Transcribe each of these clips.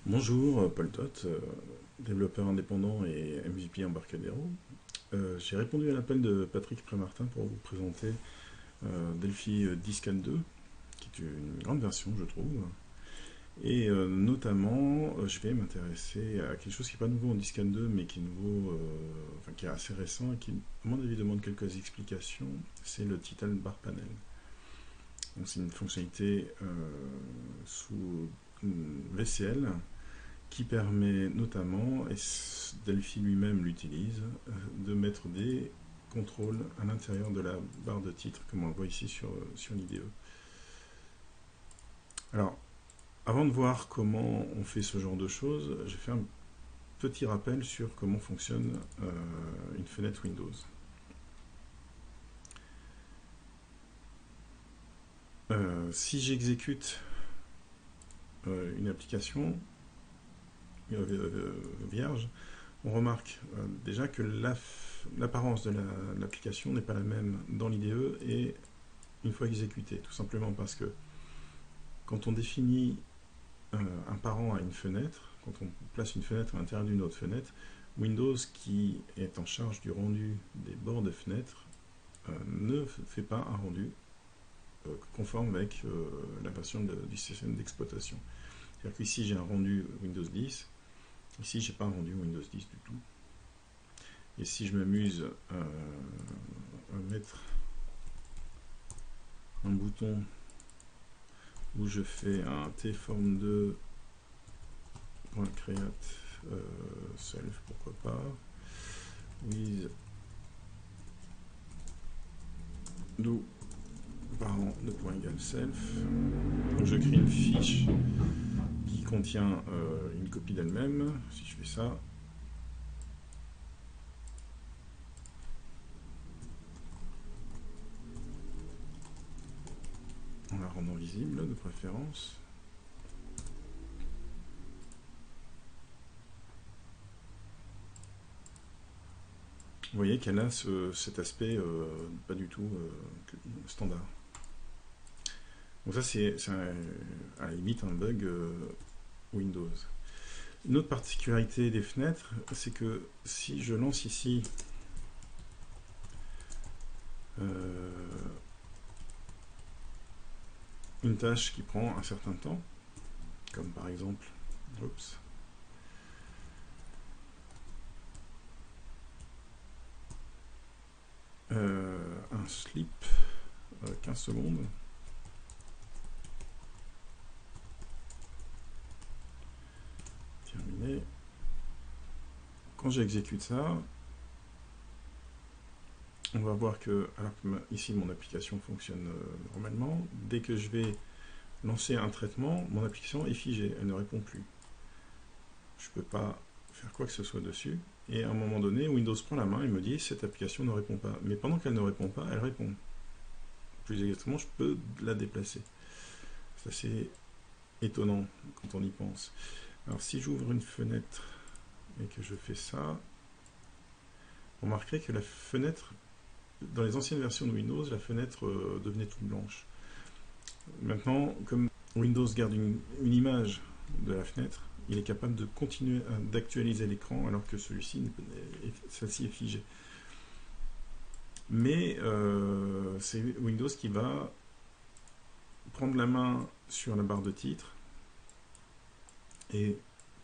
Bonjour, Paul Tot, développeur indépendant et MVP Embarcadero. J'ai répondu à l'appel de Patrick Prémartin pour vous présenter Delphi 10.4.2, qui est une grande version, je trouve. Et notamment, je vais m'intéresser à quelque chose qui n'est pas nouveau en 10.4.2, mais qui est nouveau, enfin qui est assez récent et qui, à mon avis, demande quelques explications. C'est le Titan Bar Panel. Donc, c'est une fonctionnalité sous VCL qui permet notamment, et Delphi lui-même l'utilise, de mettre des contrôles à l'intérieur de la barre de titre, comme on le voit ici sur l'IDE. Alors, avant de voir comment on fait ce genre de choses, je vais faire un petit rappel sur comment fonctionne une fenêtre Windows. Si j'exécute une application vierge, on remarque déjà que l'apparence de l'application n'est pas la même dans l'IDE et une fois exécutée, tout simplement parce que quand on définit un parent à une fenêtre, quand on place une fenêtre à l'intérieur d'une autre fenêtre, Windows, qui est en charge du rendu des bords de fenêtre, ne fait pas un rendu conforme avec la version du système d'exploitation. C'est-à-dire qu'ici j'ai un rendu Windows 10, ici j'ai pas un rendu Windows 10 du tout. Et si je m'amuse à mettre un bouton où je fais un tform2.create self, pourquoi pas, with do parent de point égal self. Donc je crée une fiche qui contient une copie d'elle-même. Si je fais ça, en la rendant visible de préférence. Vous voyez qu'elle a cet aspect pas du tout standard. Donc ça c'est à la limite un bug Windows. Une autre particularité des fenêtres, c'est que si je lance ici une tâche qui prend un certain temps, comme par exemple, oups, un sleep, 15 secondes, terminé. Quand j'exécute ça, on va voir que, alors que ici mon application fonctionne normalement, dès que je vais lancer un traitement, mon application est figée, elle ne répond plus. Je ne peux pas faire quoi que ce soit dessus. Et à un moment donné, Windows prend la main et me dit cette application ne répond pas. Mais pendant qu'elle ne répond pas, elle répond. Plus exactement, je peux la déplacer. C'est assez étonnant quand on y pense. Alors si j'ouvre une fenêtre et que je fais ça, vous remarquerez que la fenêtre, dans les anciennes versions de Windows, la fenêtre devenait toute blanche. Maintenant, comme Windows garde une image de la fenêtre, il est capable de continuer d'actualiser l'écran alors que celle-ci est figée. Mais c'est Windows qui va prendre la main sur la barre de titre et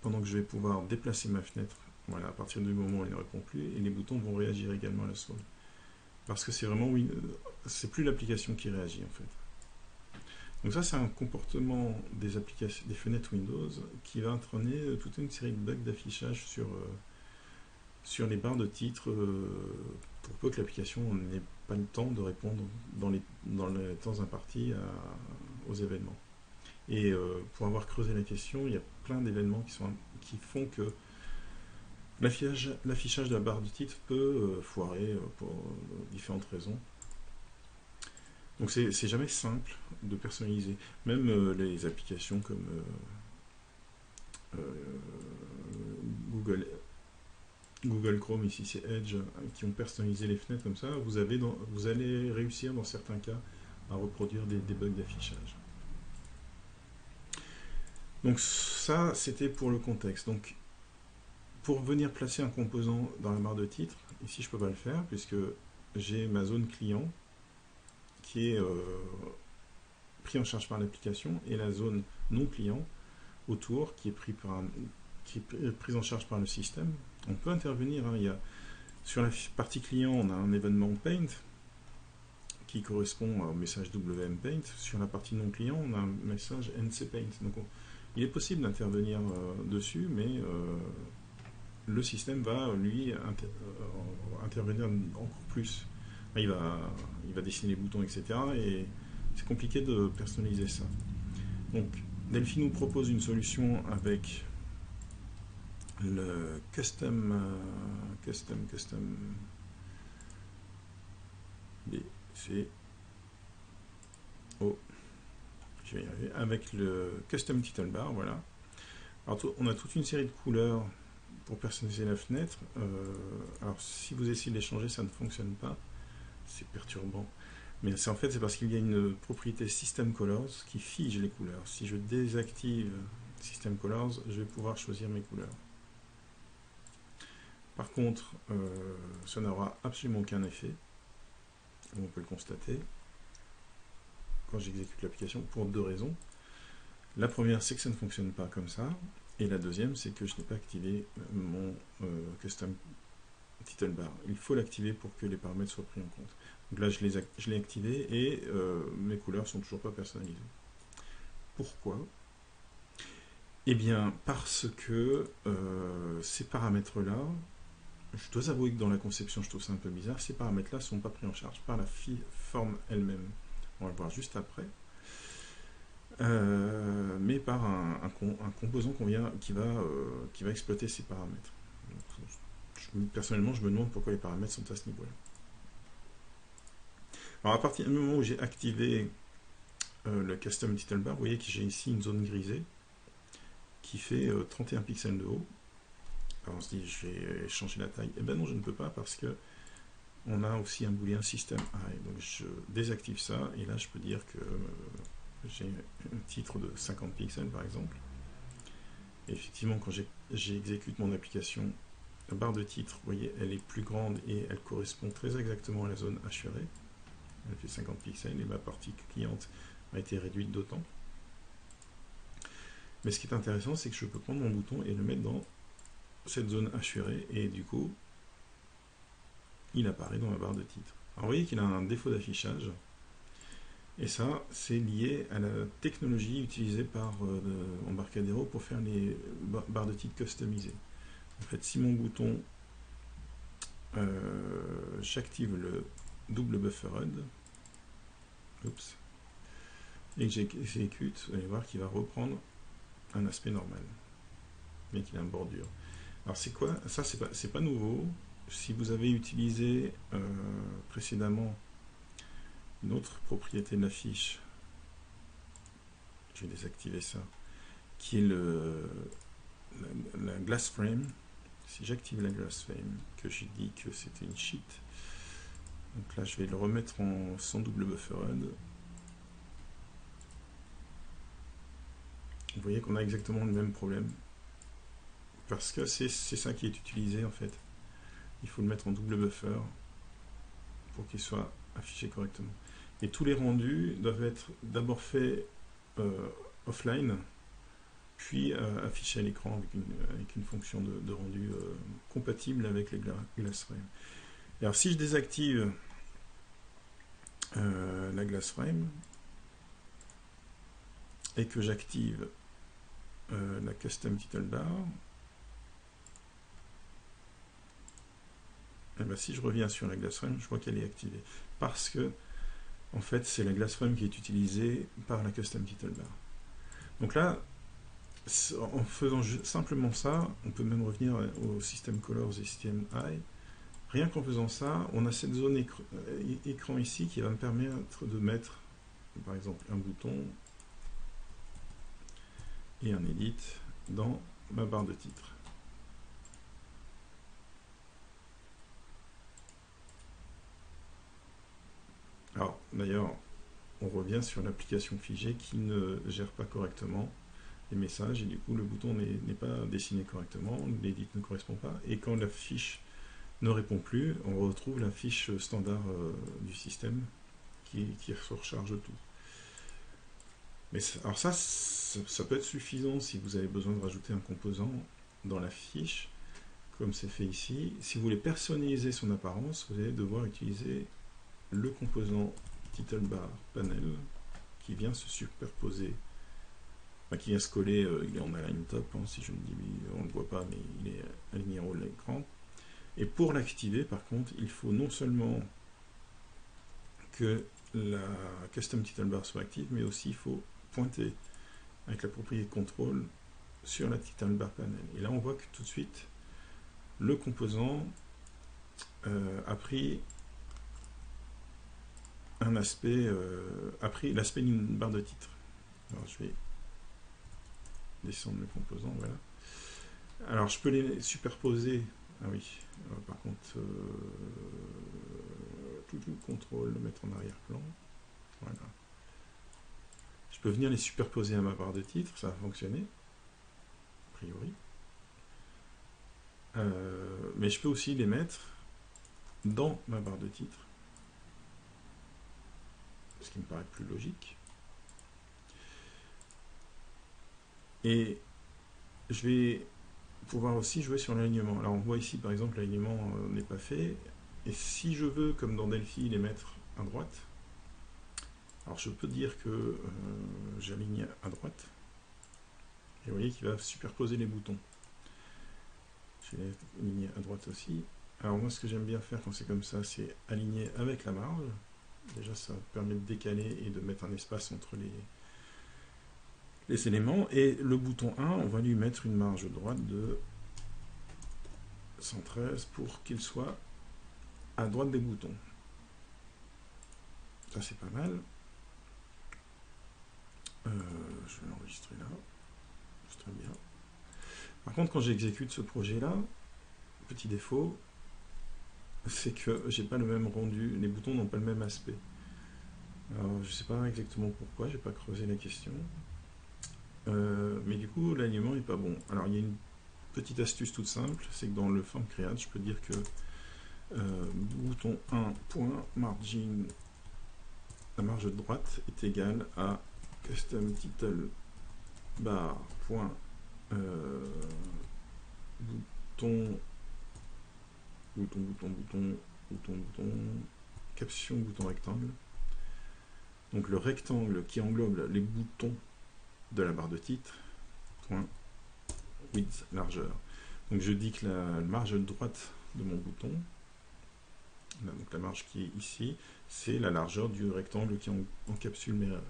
pendant que je vais pouvoir déplacer ma fenêtre, voilà, à partir du moment où elle ne répond plus, et les boutons vont réagir également à la souris. Parce que c'est vraiment c'est plus l'application qui réagit en fait. Donc ça c'est un comportement des fenêtres Windows qui va entraîner toute une série de bugs d'affichage sur les barres de titre pour peu que l'application n'ait pas le temps de répondre dans les temps impartis aux événements. Et pour avoir creusé la question, il y a plein d'événements qui font que l'affichage de la barre de titre peut foirer pour différentes raisons. Donc c'est jamais simple de personnaliser. Même les applications comme Google, Google Chrome, ici c'est Edge, qui ont personnalisé les fenêtres comme ça, vous allez réussir dans certains cas à reproduire des bugs d'affichage. Donc ça, c'était pour le contexte. Donc pour venir placer un composant dans la barre de titre, ici je ne peux pas le faire puisque j'ai ma zone client qui est pris en charge par l'application et la zone non client autour qui est prise en charge par le système. On peut intervenir, hein, sur la partie client, on a un événement paint qui correspond au message WM Paint. Sur la partie non client, on a un message NC Paint. Donc il est possible d'intervenir dessus, mais le système va, lui, intervenir encore plus. Il va dessiner les boutons, etc. Et c'est compliqué de personnaliser ça. Donc, Delphi nous propose une solution avec le custom B, C, O, je vais y arriver, avec le custom title bar, voilà. Alors, on a toute une série de couleurs pour personnaliser la fenêtre. Alors, si vous essayez de les changer, ça ne fonctionne pas. C'est perturbant. Mais c'est parce qu'il y a une propriété System Colors qui fige les couleurs. Si je désactive System Colors, je vais pouvoir choisir mes couleurs. Par contre, ça n'aura absolument aucun effet. On peut le constater quand j'exécute l'application pour deux raisons. La première, c'est que ça ne fonctionne pas comme ça. Et la deuxième, c'est que je n'ai pas activé mon Custom Title Bar. Il faut l'activer pour que les paramètres soient pris en compte. Donc là, je l'ai activé et mes couleurs sont toujours pas personnalisées. Pourquoi? Eh bien, parce que ces paramètres-là, je dois avouer que dans la conception, je trouve ça un peu bizarre, ces paramètres-là ne sont pas pris en charge par la forme elle-même. On va le voir juste après. Mais par un composant qui va exploiter ces paramètres. Donc, personnellement, je me demande pourquoi les paramètres sont à ce niveau-là. Alors, à partir du moment où j'ai activé le Custom Title Bar, vous voyez que j'ai ici une zone grisée qui fait 31 pixels de haut. Alors on se dit, je vais changer la taille. Eh bien non, je ne peux pas parce que on a aussi un booléen system high. Donc je désactive ça et là je peux dire que j'ai un titre de 50 pixels par exemple. Et effectivement, quand j'exécute mon application, la barre de titre, vous voyez, elle est plus grande et elle correspond très exactement à la zone hachurée. Elle fait 50 pixels et ma partie cliente a été réduite d'autant. Mais ce qui est intéressant, c'est que je peux prendre mon bouton et le mettre dans cette zone hachurée et du coup, il apparaît dans ma barre de titre. Alors vous voyez qu'il a un défaut d'affichage. Et ça, c'est lié à la technologie utilisée par Embarcadero pour faire les barres de titre customisées. En fait, si mon bouton, j'active le double buffered, oups, et que j'exécute, vous allez voir qu'il va reprendre un aspect normal, mais qu'il a une bordure. Alors c'est quoi? Ça, c'est pas nouveau. Si vous avez utilisé précédemment une autre propriété de la fiche, je vais désactiver ça, qui est la glass frame. Si j'active la glass frame, que j'ai dit que c'était une sheet, donc là je vais le remettre sans double buffered. Vous voyez qu'on a exactement le même problème, parce que c'est ça qui est utilisé en fait. Il faut le mettre en double buffer pour qu'il soit affiché correctement. Et tous les rendus doivent être d'abord faits offline, puis affichés à l'écran avec une fonction de rendu compatible avec les glass frame. Et alors si je désactive la glass frame et que j'active la custom title bar, et bien si je reviens sur la glass frame, je vois qu'elle est activée parce que en fait c'est la glass frame qui est utilisée par la custom title bar. Donc là, en faisant simplement ça, on peut même revenir au système colors et système high. Rien qu'en faisant ça, on a cette zone écran ici qui va me permettre de mettre par exemple un bouton et un edit dans ma barre de titre. Alors d'ailleurs, on revient sur l'application figée qui ne gère pas correctement les messages, et du coup le bouton n'est pas dessiné correctement, l'édit ne correspond pas, et quand la fiche ne répond plus, on retrouve la fiche standard du système qui recharge tout. Mais alors ça peut être suffisant si vous avez besoin de rajouter un composant dans la fiche, comme c'est fait ici. Si vous voulez personnaliser son apparence, vous allez devoir utiliser le composant titleBar panel qui vient se superposer, enfin, qui vient se coller, il est en align top, hein, si je me dis, on ne le voit pas, mais il est aligné en haut de l'écran. Et pour l'activer, par contre, il faut non seulement que la custom titlebar soit active, mais aussi il faut pointer avec la propriété contrôle sur la titlebar panel. Et là, on voit que tout de suite, le composant a pris un aspect, a pris l'aspect d'une barre de titre. Alors, je vais descendre le composant, voilà. Alors, je peux les superposer. Ah oui, par contre, tout contrôle, le mettre en arrière-plan. Voilà. Je peux venir les superposer à ma barre de titre, ça va fonctionner, a priori. Mais je peux aussi les mettre dans ma barre de titre, ce qui me paraît plus logique. Et je vais pouvoir aussi jouer sur l'alignement. Alors on voit ici par exemple l'alignement n'est pas fait. Et si je veux, comme dans Delphi, les mettre à droite, alors je peux dire que j'aligne à droite. Et vous voyez qu'il va superposer les boutons. Je vais aligner à droite aussi. Alors moi ce que j'aime bien faire quand c'est comme ça, c'est aligner avec la marge. Déjà ça permet de décaler et de mettre un espace entre les éléments. Et le bouton 1, on va lui mettre une marge droite de 113 pour qu'il soit à droite des boutons. Ça c'est pas mal. Je vais l'enregistrer là. C'est très bien. Par contre, quand j'exécute ce projet-là, petit défaut, c'est que j'ai pas le même rendu. Les boutons n'ont pas le même aspect. Alors, je sais pas exactement pourquoi, j'ai pas creusé la question. Mais du coup, l'alignement est pas bon. Alors, il y a une petite astuce toute simple, c'est que dans le form create, je peux dire que bouton 1.margin, la marge de droite est égale à custom title bar bouton caption bouton rectangle. Donc le rectangle qui englobe les boutons de la barre de titre, point width, largeur. Donc je dis que la marge de droite de mon bouton, là, donc la marge qui est ici, c'est la largeur du rectangle qui encapsule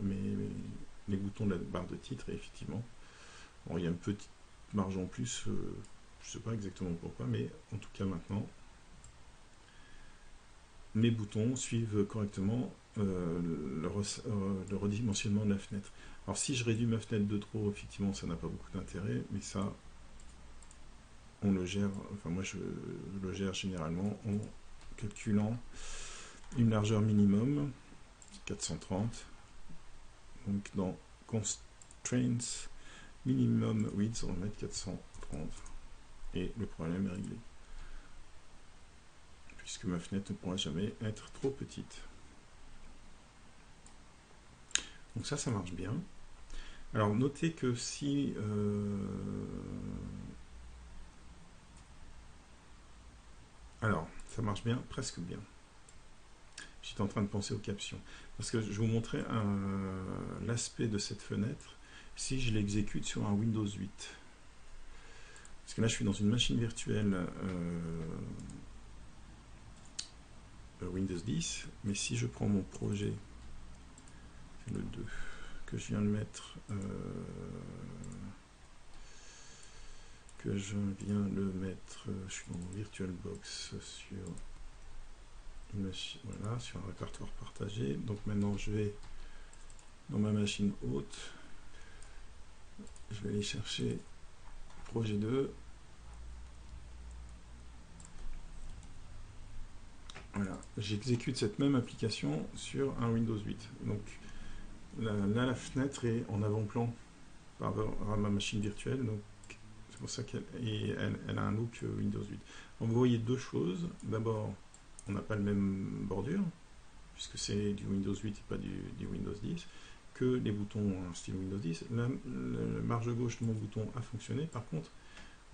les boutons de la barre de titre. Et effectivement, bon, il y a une petite marge en plus, je ne sais pas exactement pourquoi, mais en tout cas maintenant, mes boutons suivent correctement le redimensionnement de la fenêtre. Alors si je réduis ma fenêtre de trop, effectivement ça n'a pas beaucoup d'intérêt, mais ça on le gère, enfin moi je le gère généralement en calculant une largeur minimum, 430, donc dans Constraints Minimum Width on va mettre 430, et le problème est réglé, puisque ma fenêtre ne pourra jamais être trop petite. Donc ça marche bien. Alors notez que si alors ça marche bien, presque bien. J'étais en train de penser aux captions, parce que je vais vous montrer l'aspect de cette fenêtre si je l'exécute sur un Windows 8. Parce que là je suis dans une machine virtuelle Windows 10, mais si je prends mon projet, le 2, que je viens de mettre, je suis dans mon VirtualBox sur une machine, voilà, sur un répertoire partagé. Donc maintenant je vais dans ma machine haute, je vais aller chercher projet 2. Voilà, j'exécute cette même application sur un Windows 8. Donc là, la fenêtre est en avant-plan par rapport à ma machine virtuelle, donc c'est pour ça qu'elle a un look Windows 8. Donc vous voyez deux choses. D'abord, on n'a pas le même bordure, puisque c'est du Windows 8 et pas du Windows 10, que les boutons style Windows 10. La marge gauche de mon bouton a fonctionné, par contre,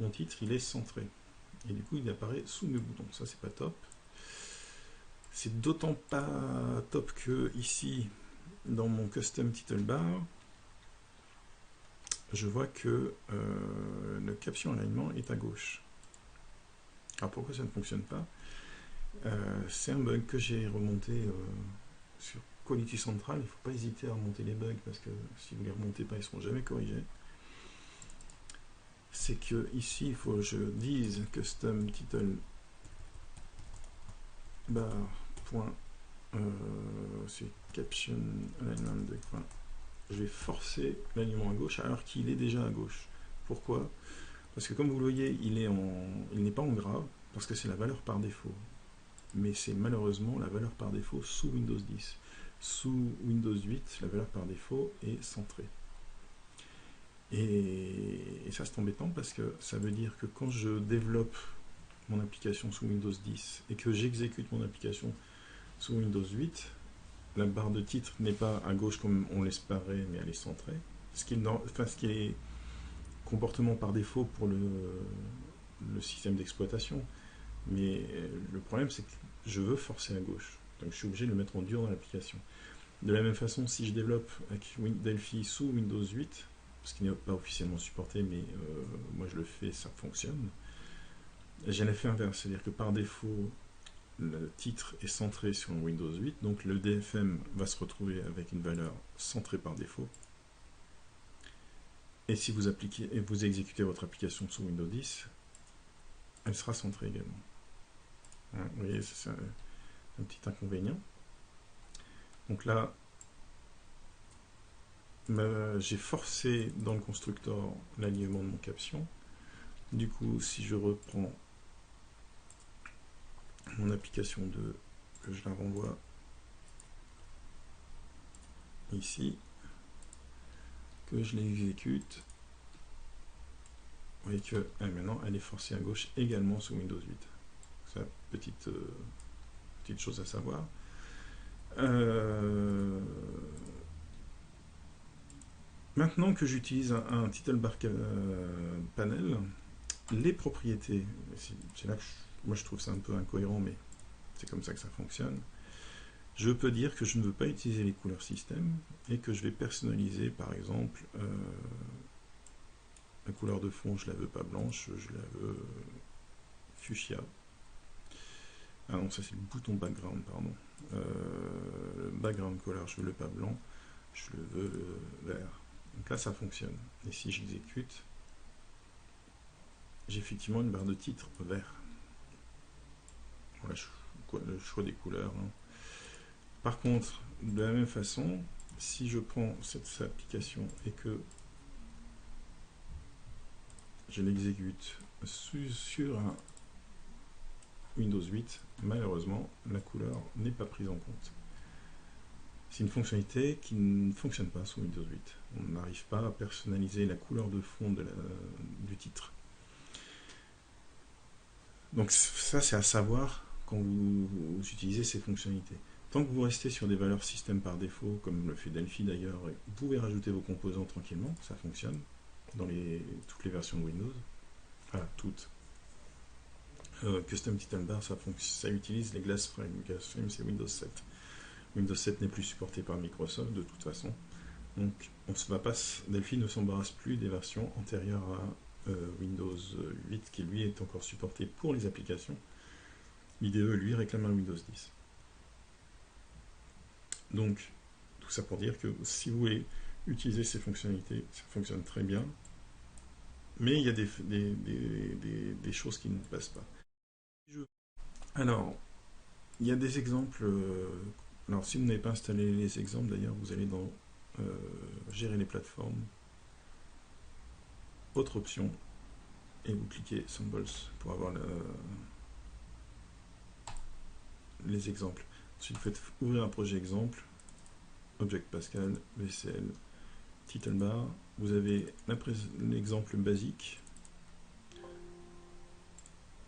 mon titre, il est centré. Et du coup, il apparaît sous mes boutons. Ça, c'est pas top. C'est d'autant pas top que ici, dans mon custom title bar, je vois que le caption alignement est à gauche. Alors pourquoi ça ne fonctionne pas? C'est un bug que j'ai remonté sur Quality Central. Il ne faut pas hésiter à remonter les bugs parce que si vous ne les remontez pas, ils ne seront jamais corrigés. C'est que ici, il faut que je dise custom title bar point c'est caption alignment de point. Je vais forcer l'alignement à gauche alors qu'il est déjà à gauche. Pourquoi? Parce que comme vous le voyez, il n'est pas en gras parce que c'est la valeur par défaut. Mais c'est malheureusement la valeur par défaut sous Windows 10. Sous Windows 8, la valeur par défaut est centrée. Et ça, c'est embêtant parce que ça veut dire que quand je développe mon application sous Windows 10 et que j'exécute mon application sous Windows 8, la barre de titre n'est pas à gauche comme on l'espérait, mais elle est centrée. Ce qui est comportement par défaut pour le système d'exploitation. Mais le problème, c'est que je veux forcer à gauche. Donc je suis obligé de le mettre en dur dans l'application. De la même façon, si je développe avec Delphi sous Windows 8, ce qui n'est pas officiellement supporté, mais moi je le fais, ça fonctionne. J'ai l'effet inverse, c'est-à-dire que par défaut, le titre est centré sur Windows 8, donc le DFM va se retrouver avec une valeur centrée par défaut. Et si vous exécutez votre application sous Windows 10, elle sera centrée également. Hein, vous voyez, c'est un petit inconvénient. Donc là, j'ai forcé dans le constructeur l'alignement de mon caption. Du coup, si je reprends mon application 2, que je la renvoie ici, que je l'exécute, vous voyez que maintenant elle est forcée à gauche également sous Windows 8. C'est une petite chose à savoir. Maintenant que j'utilise un title bar panel, les propriétés, c'est là que moi je trouve ça un peu incohérent, mais c'est comme ça que ça fonctionne. Je peux dire que je ne veux pas utiliser les couleurs système et que je vais personnaliser par exemple la couleur de fond, je la veux pas blanche, je la veux fuchsia. Ah non, ça c'est le bouton background, pardon. Le background color, je veux le pas blanc, je le veux vert. Donc là ça fonctionne. Et si j'exécute, j'ai effectivement une barre de titre vert. Voilà le choix des couleurs. Hein. Par contre, de la même façon, si je prends cette application et que je l'exécute sur un Windows 8, malheureusement, la couleur n'est pas prise en compte. C'est une fonctionnalité qui ne fonctionne pas sous Windows 8. On n'arrive pas à personnaliser la couleur de fond du titre. Donc ça, c'est à savoir quand vous utilisez ces fonctionnalités. Tant que vous restez sur des valeurs système par défaut, comme le fait Delphi d'ailleurs, vous pouvez rajouter vos composants tranquillement, ça fonctionne dans toutes les versions de Windows. Enfin, toutes. Custom Title Bar, ça utilise les Glassframe. Glassframe, c'est Windows 7. Windows 7 n'est plus supporté par Microsoft de toute façon. Donc, Delphi ne s'embarrasse plus des versions antérieures à Windows 8, qui lui est encore supporté pour les applications. IDE, lui, réclame un Windows 10. Donc, tout ça pour dire que si vous voulez utiliser ces fonctionnalités, ça fonctionne très bien, mais il y a des choses qui ne passent pas. Alors, il y a des exemples. Alors, si vous n'avez pas installé les exemples, d'ailleurs, vous allez dans Gérer les plateformes, Autre option, et vous cliquez Symbols pour avoir les exemples. Ensuite, vous faites ouvrir un projet exemple, Object Pascal, VCL, Title Bar, vous avez l'exemple basique.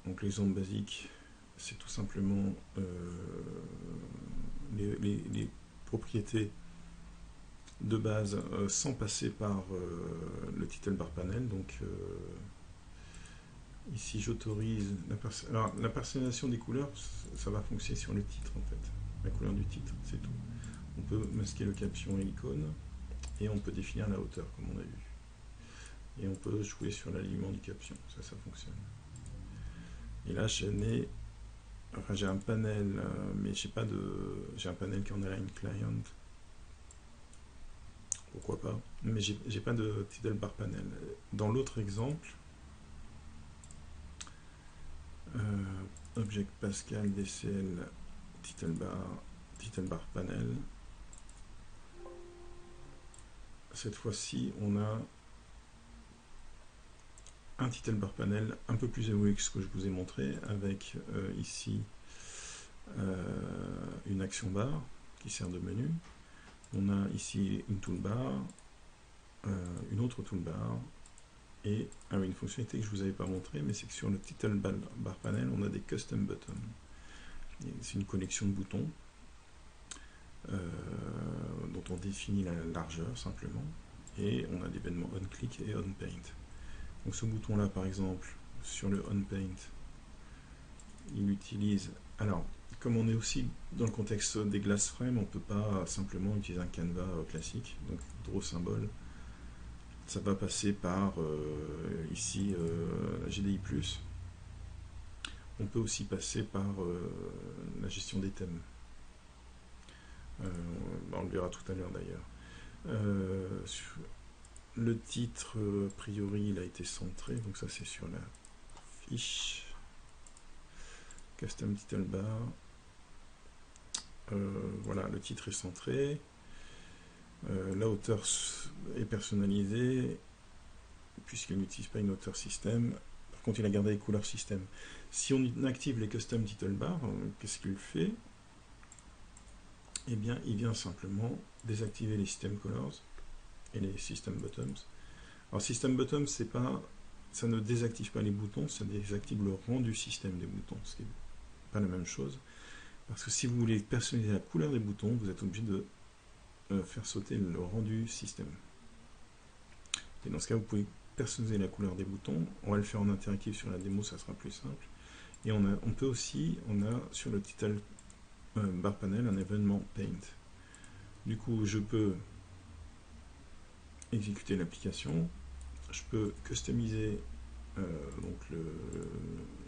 Donc l'exemple basique, c'est tout simplement les propriétés de base sans passer par le title bar panel. Donc ici j'autorise la personnalisation des couleurs, ça va fonctionner sur le titre en fait, la couleur du titre, c'est tout. On peut masquer le caption et l'icône, et on peut définir la hauteur comme on a vu. Et on peut jouer sur l'alignement du caption, ça fonctionne. Et là j'ai un panel, mais j'ai un panel qui est en align client. Pourquoi pas, mais j'ai pas de title bar panel. Dans l'autre exemple, Object Pascal DCL title bar panel. Cette fois-ci, on a un title bar panel un peu plus évolué que ce que je vous ai montré, avec ici une action bar qui sert de menu. On a ici une toolbar, une autre toolbar, et une fonctionnalité que je ne vous avais pas montré, mais c'est que sur le title bar panel, on a des custom buttons. C'est une collection de boutons dont on définit la largeur simplement, et on a l'événement onClick et onPaint. Donc ce bouton là par exemple, sur le onPaint, il utilise, alors comme on est aussi dans le contexte des glass frames, on ne peut pas simplement utiliser un canevas classique, donc draw symbole, ça va passer par ici GDI+. On peut aussi passer par la gestion des thèmes. On le verra tout à l'heure d'ailleurs. Le titre, a priori, il a été centré, donc ça c'est sur la fiche. Custom title bar. Voilà, le titre est centré. La hauteur est personnalisée, puisqu'il n'utilise pas une hauteur système. Par contre, il a gardé les couleurs système. Si on active les custom title bar, qu'est-ce qu'il fait? Eh bien, il vient simplement désactiver les system colors et les system bottoms. Alors, system bottoms, c'est pas, ça ne désactive pas les boutons, ça désactive le rendu système des boutons, ce qui n'est pas la même chose. Parce que si vous voulez personnaliser la couleur des boutons, vous êtes obligé de faire sauter le rendu système. Et dans ce cas, vous pouvez personnaliser la couleur des boutons. On va le faire en interactif sur la démo, ça sera plus simple. Et on peut aussi, on a sur le title bar panel un événement paint. Du coup, je peux exécuter l'application, je peux customiser donc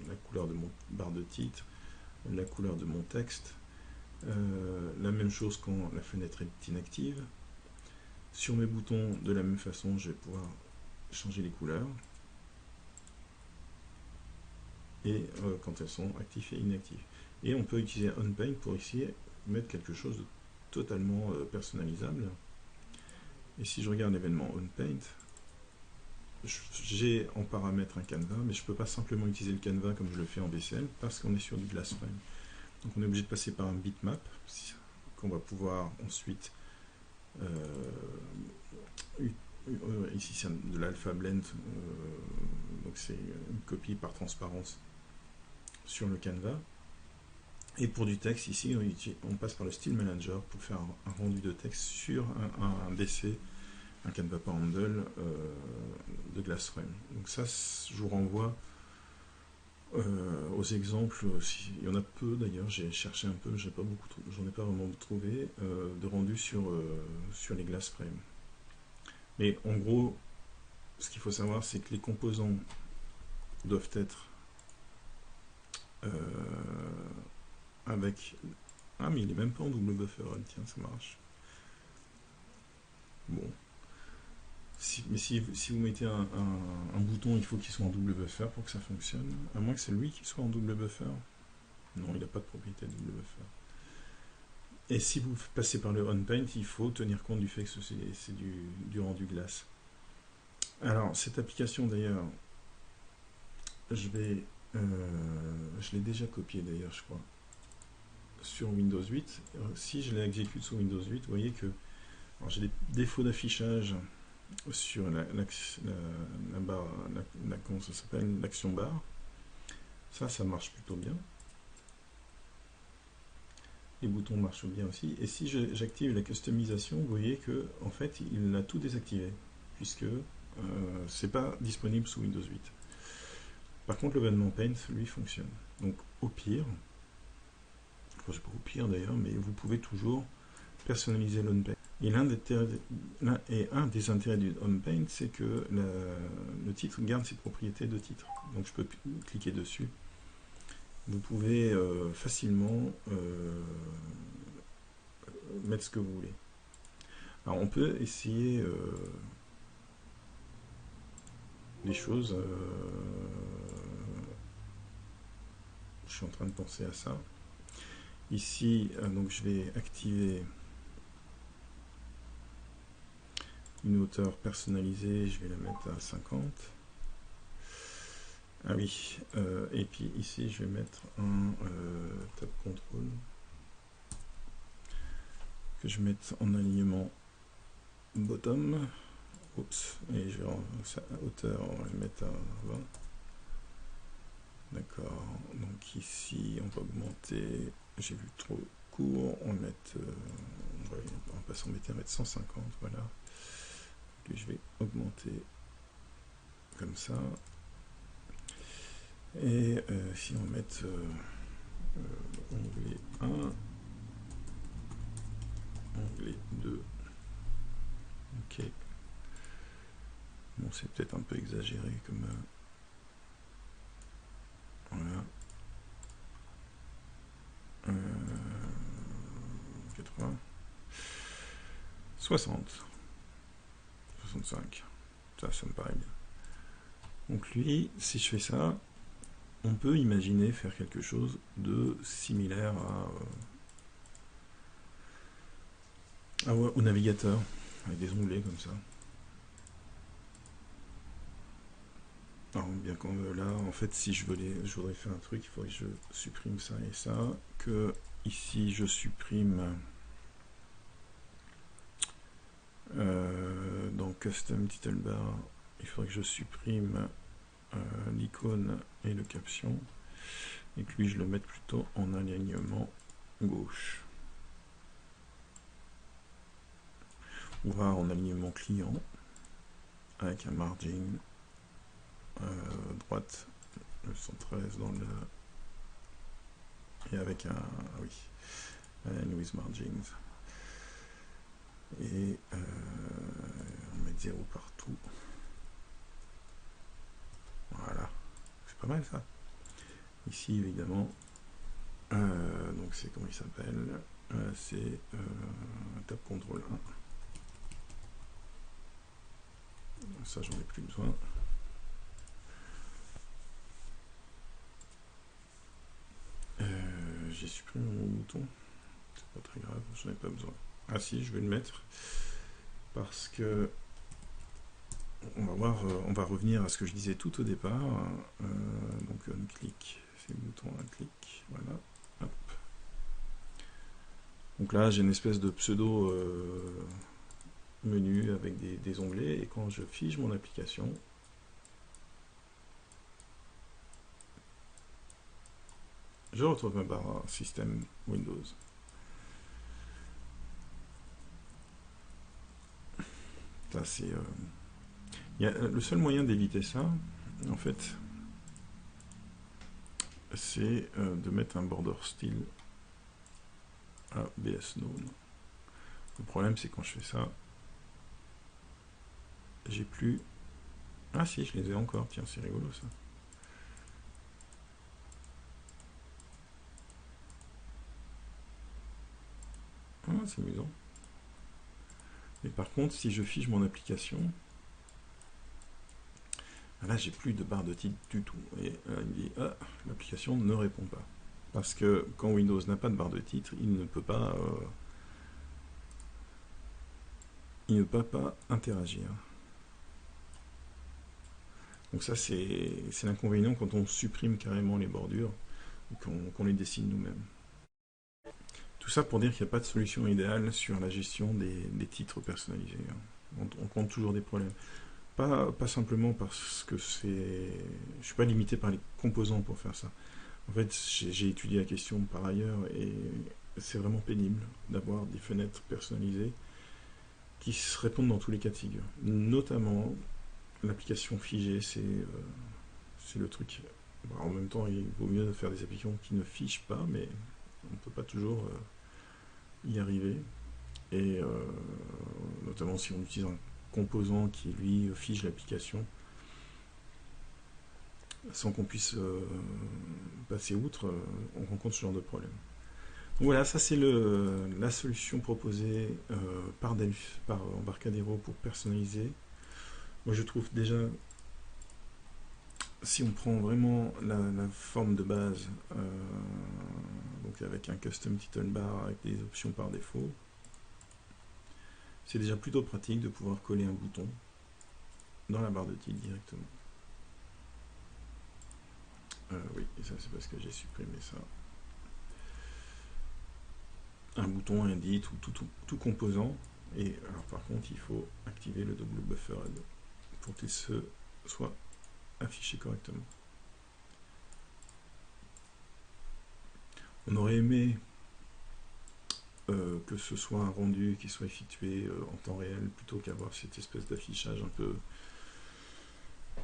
la couleur de mon barre de titre, la couleur de mon texte, la même chose quand la fenêtre est inactive. Sur mes boutons, de la même façon, je vais pouvoir changer les couleurs et quand elles sont actives et inactives. Et on peut utiliser onPaint pour ici mettre quelque chose de totalement personnalisable. Et si je regarde l'événement onPaint, j'ai en paramètre un canevas, mais je ne peux pas simplement utiliser le canevas comme je le fais en VCL parce qu'on est sur du glass frame. Donc on est obligé de passer par un bitmap qu'on va pouvoir ensuite ici c'est de l'alpha blend, donc c'est une copie par transparence sur le canevas. Et pour du texte, ici on passe par le style manager pour faire un rendu de texte sur un DC, un canevas par handle de glass frame. Donc ça, je vous renvoie aux exemples. Il y en a peu d'ailleurs, j'ai cherché un peu, j'en ai pas vraiment trouvé de rendu sur les glass frames. Mais en gros, ce qu'il faut savoir, c'est que les composants doivent être avec... Ah, mais il est même pas en double buffer, tiens, ça marche. Bon. Mais si vous mettez un bouton, il faut qu'il soit en double buffer pour que ça fonctionne. À moins que c'est lui qui soit en double buffer. Non, il n'a pas de propriété de double buffer. Et si vous passez par le onPaint, il faut tenir compte du fait que c'est du rendu glace. Alors, cette application d'ailleurs, je l'ai déjà copié d'ailleurs, je crois, sur Windows 8. Si je l'exécute sur Windows 8, vous voyez que j'ai des défauts d'affichage sur la barre, comment ça s'appelle, l'action barre. Ça marche plutôt bien. Les boutons marchent bien aussi. Et si j'active la customisation, vous voyez que en fait, il a tout désactivé, puisque c'est pas disponible sous Windows 8. Par contre, l'événement Paint, lui, fonctionne. Donc, au pire, enfin, c'est pas au pire d'ailleurs, mais vous pouvez toujours personnaliser l'OnPaint. Et un des intérêts du HomePaint, c'est que le titre garde ses propriétés de titre. Donc, je peux cliquer dessus. Vous pouvez facilement mettre ce que vous voulez. Alors, on peut essayer des choses. Je suis en train de penser à ça. Ici, donc je vais activer une hauteur personnalisée. Je vais la mettre à 50. Ah oui. Et puis ici, je vais mettre un tab contrôle que je mette en alignement bottom. Oups. Et je vais sa hauteur, on va le mettre à 20. D'accord, donc ici on va augmenter, j'ai vu trop court, on va mettre, on va pas s'embêter à mettre 150, voilà. Et je vais augmenter comme ça. Et si on va mettre onglet 1, onglet 2, ok. Bon, c'est peut-être un peu exagéré comme... voilà. 80, 60, 65, ça me paraît bien. Donc lui, si je fais ça, on peut imaginer faire quelque chose de similaire au navigateur, avec des onglets comme ça. Alors, bien qu'on là, en fait, si je voudrais faire un truc, il faudrait que je supprime ça et ça, que ici je supprime dans Custom Title Bar, il faudrait que je supprime l'icône et le caption, et que lui je le mette plutôt en alignement gauche. On va en alignement client, avec un margin droite, le 113 dans le... et avec un... ah oui, and with margins. Et on met 0 partout. Voilà, c'est pas mal ça. Ici évidemment, donc c'est comment il s'appelle, c'est tab contrôle 1. Ça j'en ai plus besoin. J'ai supprimé mon bouton, c'est pas très grave, j'en ai pas besoin. Ah si, je vais le mettre parce que on va voir, on va revenir à ce que je disais tout au départ. Donc un clic, c'est le bouton un clic, voilà. Hop. Donc là j'ai une espèce de pseudo menu avec des onglets, et quand je fige mon application, je retrouve ma barre système Windows. Ça c'est le seul moyen d'éviter ça, en fait, c'est de mettre un border style à BS Node. Le problème c'est quand je fais ça, j'ai plus... Ah si, je les ai encore, tiens, c'est rigolo ça. Ah, c'est amusant. Mais par contre, si je fige mon application, là j'ai plus de barre de titre du tout. Et il me dit, ah, l'application ne répond pas. Parce que quand Windows n'a pas de barre de titre, il ne peut pas interagir. Donc ça c'est l'inconvénient quand on supprime carrément les bordures, qu'on les dessine nous-mêmes. Tout ça pour dire qu'il n'y a pas de solution idéale sur la gestion des titres personnalisés. On rencontre toujours des problèmes. Pas simplement parce que c'est... Je suis pas limité par les composants pour faire ça. En fait, j'ai étudié la question par ailleurs et c'est vraiment pénible d'avoir des fenêtres personnalisées qui se répondent dans tous les cas de figure. Notamment, l'application figée, c'est le truc. Bon, en même temps, il vaut mieux faire des applications qui ne fichent pas, mais on ne peut pas toujours y arriver. Et notamment si on utilise un composant qui, lui, fiche l'application, sans qu'on puisse passer outre, on rencontre ce genre de problème. Donc voilà, ça c'est la solution proposée par Embarcadero pour personnaliser. Moi je trouve déjà, si on prend vraiment la forme de base, donc avec un custom title bar avec des options par défaut, c'est déjà plutôt pratique de pouvoir coller un bouton dans la barre de titre directement. Oui, et ça c'est parce que j'ai supprimé ça. Un bouton, un dit, tout composant. Et alors par contre, il faut activer le double buffered pour qu'il soit affiché correctement. On aurait aimé que ce soit un rendu qui soit effectué en temps réel plutôt qu'avoir cette espèce d'affichage un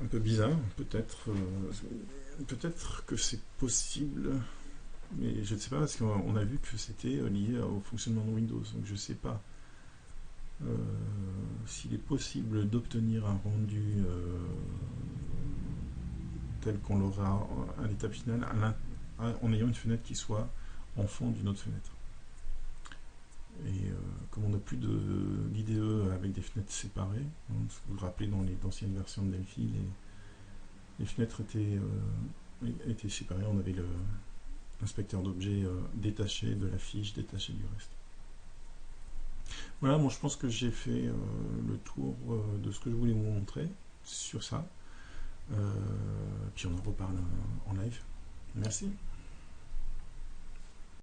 peu bizarre. Peut-être que c'est possible, mais je ne sais pas parce qu'on a vu que c'était lié au fonctionnement de Windows, donc je ne sais pas s'il est possible d'obtenir un rendu tel qu'on l'aura à l'étape finale en ayant une fenêtre qui soit en fond d'une autre fenêtre. Et comme on n'a plus d'IDE avec des fenêtres séparées, hein, vous vous rappelez dans les anciennes versions de Delphi, les fenêtres étaient séparées, on avait l'inspecteur d'objets détaché de la fiche, détaché du reste. Voilà, bon, je pense que j'ai fait le tour de ce que je voulais vous montrer sur ça. Puis on en reparle en live. Merci.